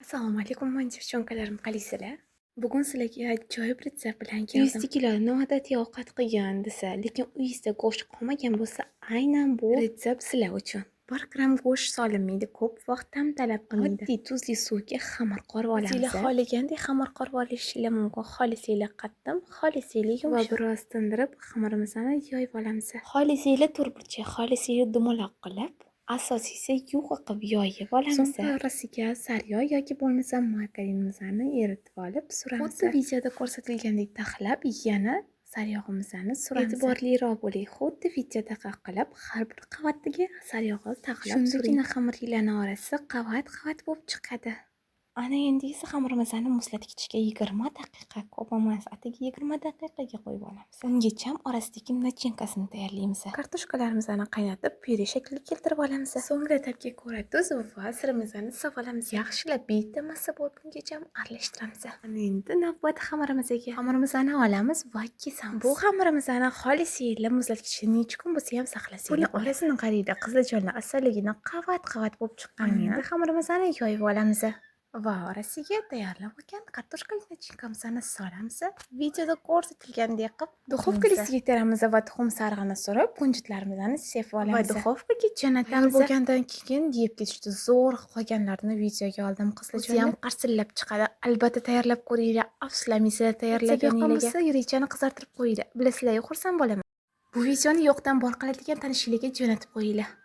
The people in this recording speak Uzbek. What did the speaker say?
Assalomu alaykum, devchonкalarim, qalaysizlar? Bugun sizlarga ajoyib retsept bilan 100 keldim. kilo noodatiy ovqat qilgan desa, lekin uyingizda go'sht qolmagan bo'lsa, aynan bu Retsept sizlar uchun. 1 gram go'sht solinmaydi, ko'p vaqt ham talab qilmaydi. oddiy tuzli suvga xamir qorib Sizlar olamiz. xohlagandek xamir qorib olishingiz mumkin. Xohlasanglar qattiq, xohlasanglar Va yumshoq. biroz tindirib, xamirimizni yoyib olamiz. Xohlasanglar to'rtburchak, xohlasanglar dumaloq qilib, Asosiysi yupqa qilib yoyib olamiz. so'ng orasiga sariyog yoki bo'lmasa margarinimizni eritib olib suramiz. Xuddi videoda ko'rsatilgandek taxlab, yana sariyog'imizni suramiz. E'tiborliroq bo'ling. Xuddi videodaqa qilib, har bir qavatiga sariyog'ni taxlab suring. Shundagina xamirlarni orasi qavat-qavat bo'lib chiqadi. Ana endi esa xamirimizni muzlatgichga 20 daqiqa, ko'p emas, atigi 20 daqiqaga qo'yib olamiz. Ungacha orasidagi nachinkasini tayyorlaymiz. Kartoshkalarimizni qaynatib, pyure shakliga keltirib olamiz. So'ngra tabga ko'ra tuz va sirimizni solib olamiz. Yaxshilab bitta massa bo'lgungacha aralashtiramiz. Ana endi navbat xamirimizga. Xamirimizni olamiz va kesamiz. Bu xamirimizni xohlasanglar muzlatgichda necha kun bo'lsa ham saqlasanglar. Buni orasini qaranglar, qiziljonlar asaligini qavat-qavat bo'lib chiqqanini xamirimizni yoyib olamiz. Va orasiga tayyorlab olgan kartoshkali nachinkamizni solamiz. Videoda ko'rsatilgandek qilib duxovka listiga teramiz va tuxum sarig'ini surib, kunjutlarimizni sevib olamiz. Va duxovkaga jo'natamiz. Bo'lgandan keyin yeb ketishdi. Zo'r qolganlarini videoga oldim. Qizlarga ham qarsillab chiqadi. Albatta tayyorlab ko'ringlar. Afsuslamaysizlar tayyorlaganingizga. Rechani qizartirib qo'yinglar. Bilasizlar, xursand bo'laman. Bu videoni yo'qdan bor qiladigan tanishinglarga jo'natib qo'yinglar.